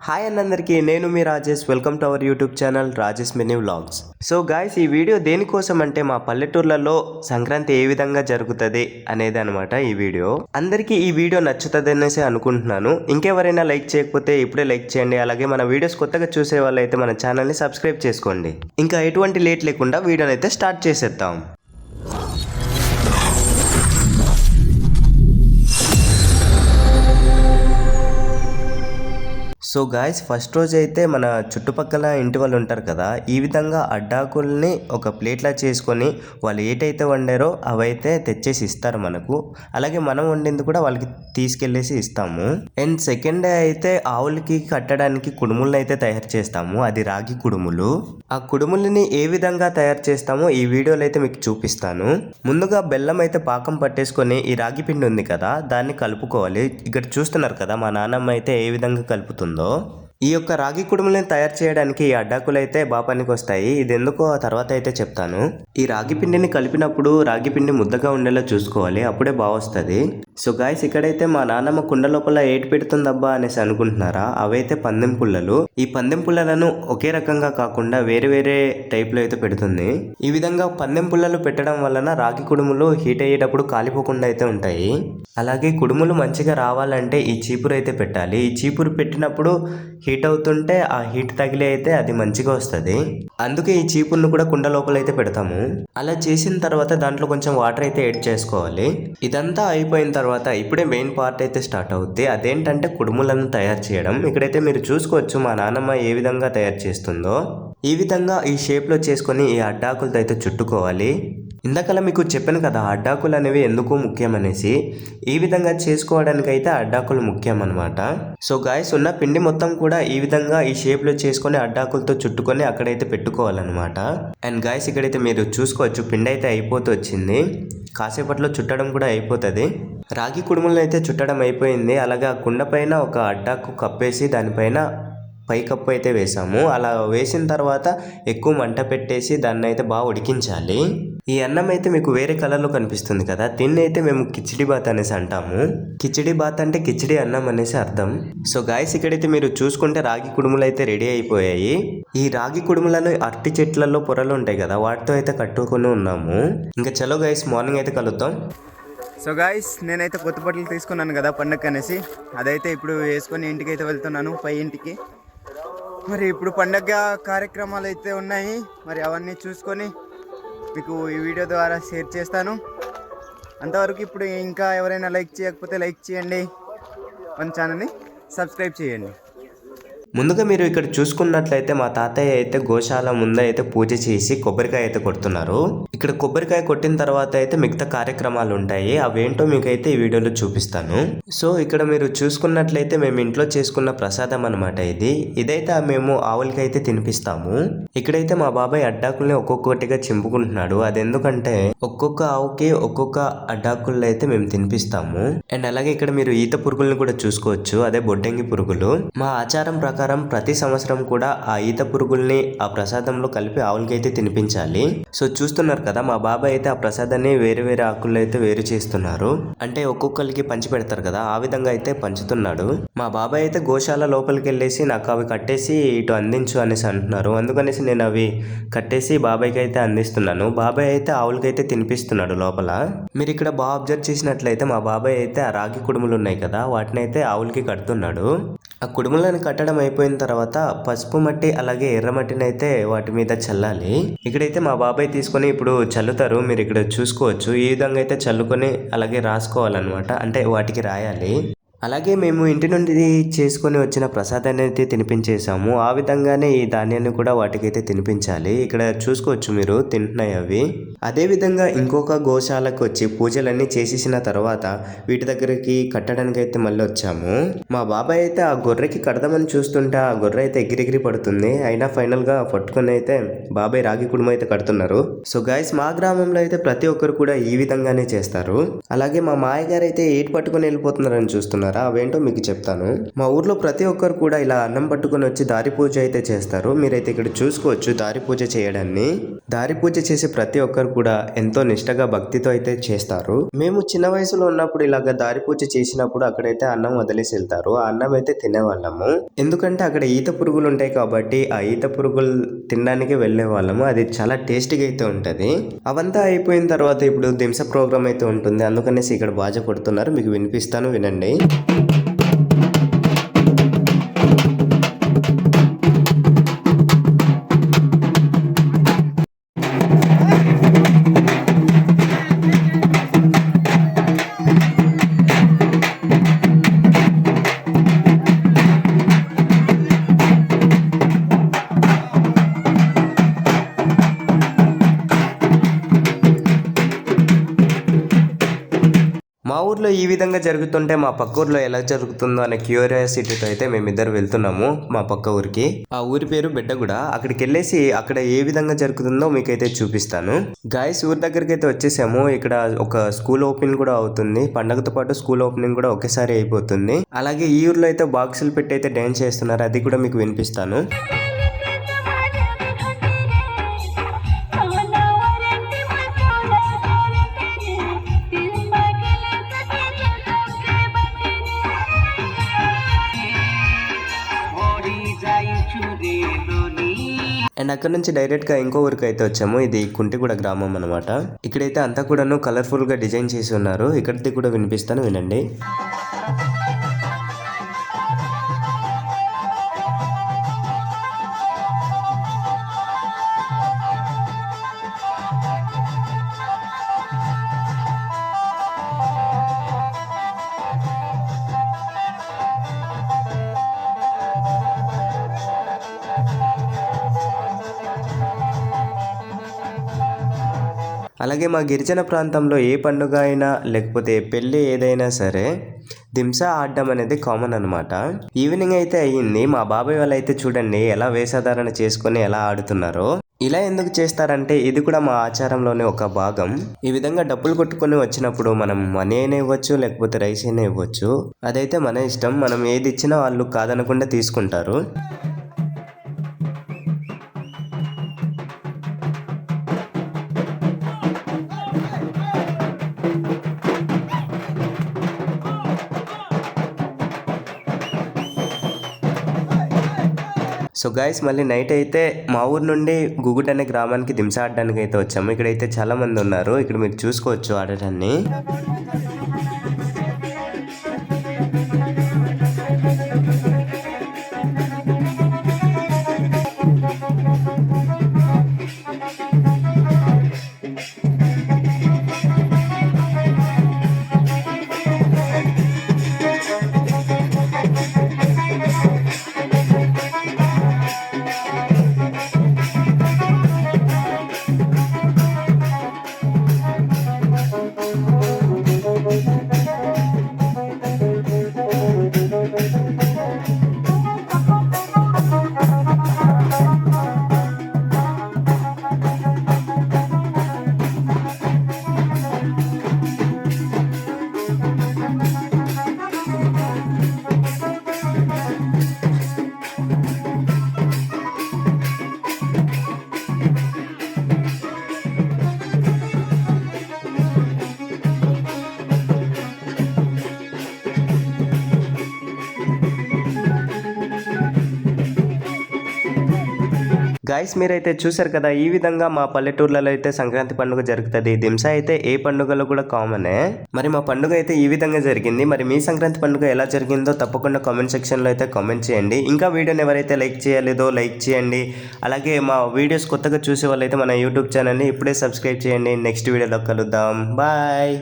Hi అందరికీ, నేను మీ Rajesh. Welcome to our YouTube channel Rajesh mini vlogs. So guys, ఈ వీడియో దేనికోసం అంటే మా పల్లెటూర్లలో సంక్రాంతి ఏ విధంగా జరుగుతుంది అనేది అనమాట ఈ వీడియో. అందరికీ ఈ వీడియో నచ్చుతుంది అనేసి అనుకుంటున్నాను. ఇంకెవరైనా లైక్ చేయకపోతే ఇప్పుడే లైక్ చేయండి. అలాగే మన వీడియోస్ కొత్తగా చూసే వాళ్ళైతే మన ఛానల్ని సబ్స్క్రైబ్ చేసుకోండి. ఇంకా ఎటువంటి లేట్ లేకుండా వీడియోని అయితే స్టార్ట్ చేసేద్దాం. సో గాయస్, ఫస్ట్ రోజు అయితే మన చుట్టుపక్కల ఇంటి వాళ్ళు ఉంటారు కదా, ఈ విధంగా అడ్డాకుల్ని ఒక ప్లేట్లా చేసుకొని వాళ్ళు ఏటైతే వండారో అవైతే తెచ్చేసి ఇస్తారు మనకు. అలాగే మనం వండింది కూడా వాళ్ళకి తీసుకెళ్ళేసి ఇస్తాము. అండ్ సెకండ్ డే అయితే ఆవులకి కట్టడానికి కుడుములను అయితే తయారు చేస్తాము. అది రాగి కుడుములు. ఆ కుడుములని ఏ విధంగా తయారు చేస్తామో ఈ వీడియోలో అయితే మీకు చూపిస్తాను. ముందుగా బెల్లం అయితే పాకం పట్టేసుకొని ఈ రాగి పిండి ఉంది కదా దాన్ని కలుపుకోవాలి. ఇక్కడ చూస్తున్నారు కదా మా నాన్నమ్మ అయితే ఏ విధంగా కలుపుతుందో. ఈ యొక్క రాగి కుడుములను తయారు చేయడానికి ఈ అడ్డాకులు అయితే బాపానికి వస్తాయి. ఇది ఎందుకో ఆ తర్వాత అయితే చెప్తాను. ఈ రాగి పిండిని కలిపినప్పుడు రాగి పిండి ముద్దగా ఉండేలా చూసుకోవాలి, అప్పుడే బాగొస్తుంది. సో గాయస్, ఇక్కడైతే మా నాన్నమ్మ కుండ లోపల ఏటి పెడుతుందబ్బా అనేసి అనుకుంటున్నారా, అవైతే పందెం పుల్లలు. ఈ పందెం పుల్లలను ఒకే రకంగా కాకుండా వేరే వేరే టైప్ లో అయితే పెడుతుంది. ఈ విధంగా పందెం పుల్లలు పెట్టడం వలన రాగి కుడుములు హీట్ అయ్యేటప్పుడు కాలిపోకుండా అయితే ఉంటాయి. అలాగే కుడుములు మంచిగా రావాలంటే ఈ చీపురు అయితే పెట్టాలి. ఈ చీపురు పెట్టినప్పుడు హీట్ అవుతుంటే ఆ హీట్ తగిలి అయితే అది మంచిగా వస్తుంది. అందుకే ఈ చీపుర్ను కూడా కుండ లోపల అయితే పెడతాము. అలా చేసిన తర్వాత దాంట్లో కొంచెం వాటర్ అయితే యాడ్ చేసుకోవాలి. ఇదంతా అయిపోయిన తర్వాత ఇప్పుడే మెయిన్ పార్ట్ అయితే స్టార్ట్ అవుద్ది. అదేంటంటే కుడుములను తయారు చేయడం. ఇక్కడైతే మీరు చూసుకోవచ్చు మా నాన్నమ్మ ఏ విధంగా తయారు చేస్తుందో. ఈ విధంగా ఈ షేప్ లో చేసుకొని ఈ అడ్డాకులతో అయితే చుట్టుకోవాలి. ఇందాకలా మీకు చెప్పాను కదా అడ్డాకులు అనేవి ఎందుకు ముఖ్యం అనేసి. ఈ విధంగా చేసుకోవడానికి అయితే అడ్డాకులు ముఖ్యం అనమాట. సో గాయస్, ఉన్న పిండి మొత్తం కూడా ఈ విధంగా ఈ షేప్ లో చేసుకొని అడ్డాకులతో చుట్టుకొని అక్కడైతే పెట్టుకోవాలన్నమాట. అండ్ గాయస్, ఇక్కడైతే మీరు చూసుకోవచ్చు పిండి అయితే అయిపోతూ వచ్చింది. కాసేపట్లో చుట్టడం కూడా అయిపోతుంది. రాగి కుడుములను అయితే చుట్టడం అయిపోయింది. అలాగే ఆ కుండ పైన ఒక అడ్డాకు కప్పేసి దానిపైన పై కప్పు అయితే వేసాము. అలా వేసిన తర్వాత ఎక్కువ మంట పెట్టేసి దాన్ని అయితే బాగా ఉడికించాలి. ఈ అన్నం అయితే మీకు వేరే కలర్లో కనిపిస్తుంది కదా, దీన్ని అయితే మేము కిచిడి బాత్ అనేసి అంటాము. కిచిడి బాత్ అంటే కిచిడి అన్నం అనేసి అర్థం. సో గాయస్, ఇక్కడైతే మీరు చూసుకుంటే రాగి కుడుములు అయితే రెడీ అయిపోయాయి. ఈ రాగి కుడుములను అరటి చెట్లలో పొరలు ఉంటాయి కదా వాటితో అయితే కట్టుకొని ఉన్నాము. ఇంకా చలో గాయస్, మార్నింగ్ అయితే కలుద్దాం. సో గాయస్, నేనైతే కొత్త బట్టలు తీసుకున్నాను కదా పండగ అనేసి, అదైతే ఇప్పుడు వేసుకొని ఇంటికి అయితే వెళ్తున్నాను, పై ఇంటికి. మరి ఇప్పుడు పండగ కార్యక్రమాలు అయితే ఉన్నాయి, మరి అవన్నీ చూసుకొని మీకు ఈ వీడియో ద్వారా షేర్ చేస్తాను. అంతవరకు ఇప్పుడు ఇంకా ఎవరైనా లైక్ చేయకపోతే లైక్ చేయండి, మన ఛానల్ని సబ్స్క్రైబ్ చేయండి. ముందుగా మీరు ఇక్కడ చూసుకున్నట్లయితే మా తాతయ్య అయితే గోశాల ముందు అయితే పూజ చేసి కొబ్బరికాయ అయితే కొడుతున్నారు. ఇక్కడ కొబ్బరికాయ కొట్టిన తర్వాత అయితే మిగతా కార్యక్రమాలు ఉంటాయి. అవేంటో మీకైతే ఈ వీడియోలో చూపిస్తాను. సో ఇక్కడ మీరు చూసుకున్నట్లయితే మేము ఇంట్లో చేసుకున్న ప్రసాదం అనమాట ఇది. ఇదైతే మేము ఆవులకి అయితే తినిపిస్తాము. ఇక్కడైతే మా బాబాయ్ అడ్డాకుల్ని ఒక్కొక్కటిగా చింపుకుంటున్నాడు. అది ఎందుకంటే ఒక్కొక్క ఆవుకి ఒక్కొక్క అడ్డాకుల్ని అయితే మేము తినిపిస్తాము. అండ్ అలాగే ఇక్కడ మీరు ఈత పురుగుల్ని కూడా చూసుకోవచ్చు, అదే బొడ్డంగి పురుగులు. మా ఆచారం ప్రకారం ప్రతి సంవత్సరం కూడా ఆ ఈత పురుగుల్ని ఆ ప్రసాదంలో కలిపి ఆవులకైతే తినిపించాలి. సో చూస్తున్నారు కదా, మా బాబాయ్ అయితే ఆ ప్రసాదాన్ని వేరే వేరే ఆకుల్లో అయితే వేరు చేస్తున్నారు. అంటే ఒక్కొక్కరికి పంచి పెడతారు కదా, ఆ విధంగా అయితే పంచుతున్నాడు. మా బాబాయ్ అయితే గోశాల లోపలికి వెళ్ళేసి నాకు అవి కట్టేసి ఇటు అందించు అనేసి అంటున్నారు. అందుకనేసి నేను అవి కట్టేసి బాబాయ్కి అయితే అందిస్తున్నాను. బాబాయ్ అయితే ఆవులకైతే తినిపిస్తున్నాడు లోపల. మీరు ఇక్కడ బాగా అబ్జర్వ్ చేసినట్లయితే మా బాబాయ్ అయితే ఆ రాగి కుడుములు ఉన్నాయి కదా వాటిని అయితే ఆవులకి కడుతున్నాడు. ఆ కుడుములను కట్టడం అయిపోయిన తర్వాత పసుపు మట్టి అలాగే ఎర్ర మట్టిని అయితే వాటి మీద చల్లాలి. ఇక్కడైతే మా బాబాయ్ తీసుకొని ఇప్పుడు చల్లుతారు. మీరు ఇక్కడ చూసుకోవచ్చు, ఈ విధంగా అయితే చల్లుకొని అలాగే రాసుకోవాలన్నమాట, అంటే వాటికి రాయాలి. అలాగే మేము ఇంటి నుండి చేసుకొని వచ్చిన ప్రసాదాన్ని అయితే తినిపించేసాము. ఆ విధంగానే ఈ ధాన్యాన్ని కూడా వాటికైతే తినిపించాలి. ఇక్కడ చూసుకోవచ్చు మీరు తింటున్నాయి అవి. అదే విధంగా ఇంకొక గోశాలకు వచ్చి పూజలన్నీ చేసేసిన తర్వాత వీటి దగ్గరికి కట్టడానికి అయితే మళ్ళీ వచ్చాము. మా బాబాయ్ అయితే ఆ గొర్రెకి కడదామని చూస్తుంటే ఆ గొర్రె అయితే ఎగిరెగిరి పడుతుంది. అయినా ఫైనల్ గా పట్టుకొని అయితే బాబాయ్ రాగి కుడుము అయితే కడుతున్నారు. సో గైస్, మా గ్రామంలో అయితే ప్రతి ఒక్కరు కూడా ఈ విధంగానే చేస్తారు. అలాగే మా మాయ గారు అయితే ఏటి పట్టుకొని వెళ్ళిపోతున్నారని చూస్తున్నారు. అనుకుంటున్నారా? అవేంటో మీకు చెప్తాను. మా ఊర్లో ప్రతి ఒక్కరు కూడా ఇలా అన్నం పట్టుకొని వచ్చి దారి పూజ అయితే చేస్తారు. మీరైతే ఇక్కడ చూసుకోవచ్చు దారి పూజ చేయడాన్ని. దారి పూజ చేసే ప్రతి ఒక్కరు కూడా ఎంతో నిష్టగా భక్తితో అయితే చేస్తారు. మేము చిన్న వయసులో ఉన్నప్పుడు ఇలాగ దారి పూజ చేసినప్పుడు అక్కడైతే అన్నం వదిలేసి వెళ్తారు. ఆ అన్నం అయితే తినేవాళ్ళము. ఎందుకంటే అక్కడ ఈత పురుగులు ఉంటాయి కాబట్టి ఆ ఈత పురుగులు తినడానికి వెళ్లే వాళ్ళము. అది చాలా టేస్టీగా అయితే ఉంటది. అవంతా అయిపోయిన తర్వాత ఇప్పుడు దింస ప్రోగ్రామ్ అయితే ఉంటుంది. అందుకనేసి ఇక్కడ బాజా కొడుతున్నారు. మీకు వినిపిస్తాను, వినండి. మా ఊర్లో ఈ విధంగా జరుగుతుంటే మా పక్క ఊర్లో ఎలా జరుగుతుందో అనే క్యూరియాసిటీతో అయితే మేమిద్దరు వెళ్తున్నాము మా పక్క ఊరికి. ఆ ఊరి పేరు బెడ్డగూడ. అక్కడికి వెళ్ళేసి అక్కడ ఏ విధంగా జరుగుతుందో మీకైతే చూపిస్తాను. గాయస్, ఊరి దగ్గరికి అయితే వచ్చేసాము. ఇక్కడ ఒక స్కూల్ ఓపెనింగ్ కూడా అవుతుంది. పండగతో పాటు స్కూల్ ఓపెనింగ్ కూడా ఒకేసారి అయిపోతుంది. అలాగే ఈ ఊర్లో అయితే బాక్సులు పెట్టి అయితే డాన్స్ చేస్తున్నారు. అది కూడా మీకు వినిపిస్తాను. అండ్ అక్కడ నుంచి డైరెక్ట్ గా ఇంకో ఊరికి అయితే వచ్చాము. ఇది కుంటిగూడ గ్రామం అనమాట. ఇక్కడైతే అంతా కూడాను కలర్ఫుల్ గా డిజైన్ చేసి ఉన్నారు. ఇక్కడిది కూడా వినిపిస్తాను, వినండి. అలాగే మా గిరిజన ప్రాంతంలో ఏ పండుగ అయినా లేకపోతే పెళ్ళి ఏదైనా సరే దింస ఆడడం అనేది కామన్ అనమాట. ఈవినింగ్ అయితే అయ్యింది. మా బాబాయ్ వాళ్ళు అయితే చూడండి ఎలా వేషధారణ చేసుకొని ఎలా ఆడుతున్నారో. ఇలా ఎందుకు చేస్తారంటే ఇది కూడా మా ఆచారంలోనే ఒక భాగం. ఈ విధంగా డబ్బులు కొట్టుకొని వచ్చినప్పుడు మనం మనీ అయినా ఇవ్వచ్చు, లేకపోతే రైస్ అయినా ఇవ్వచ్చు. అదైతే మన ఇష్టం. మనం ఏది ఇచ్చినా వాళ్ళు కాదనకుండా తీసుకుంటారు. సో గైస్, మళ్ళీ నైట్ అయితే మా ఊరు నుండి గుగుట్ అనే గ్రామానికి దింస ఆడడానికి అయితే వచ్చాము. ఇక్కడైతే చాలా మంది ఉన్నారు. ఇక్కడ మీరు చూసుకోవచ్చు ఆడటాన్ని. గాయస్, మీరైతే చూసారు కదా, ఈ విధంగా మా పల్లెటూర్లలో అయితే సంక్రాంతి పండుగ జరుగుతుంది. దింస అయితే ఏ పండుగలో కూడా కామనే. మరి మా పండుగ అయితే ఈ విధంగా జరిగింది. మరి మీ సంక్రాంతి పండుగ ఎలా జరిగిందో తప్పకుండా కామెంట్ సెక్షన్లో అయితే కామెంట్ చేయండి. ఇంకా వీడియోని ఎవరైతే లైక్ చేయలేదో లైక్ చేయండి. అలాగే మా వీడియోస్ కొత్తగా చూసే వాళ్ళైతే మన యూట్యూబ్ ఛానల్ని ఇప్పుడే సబ్స్క్రైబ్ చేయండి. నెక్స్ట్ వీడియోలో కలుద్దాం. బాయ్.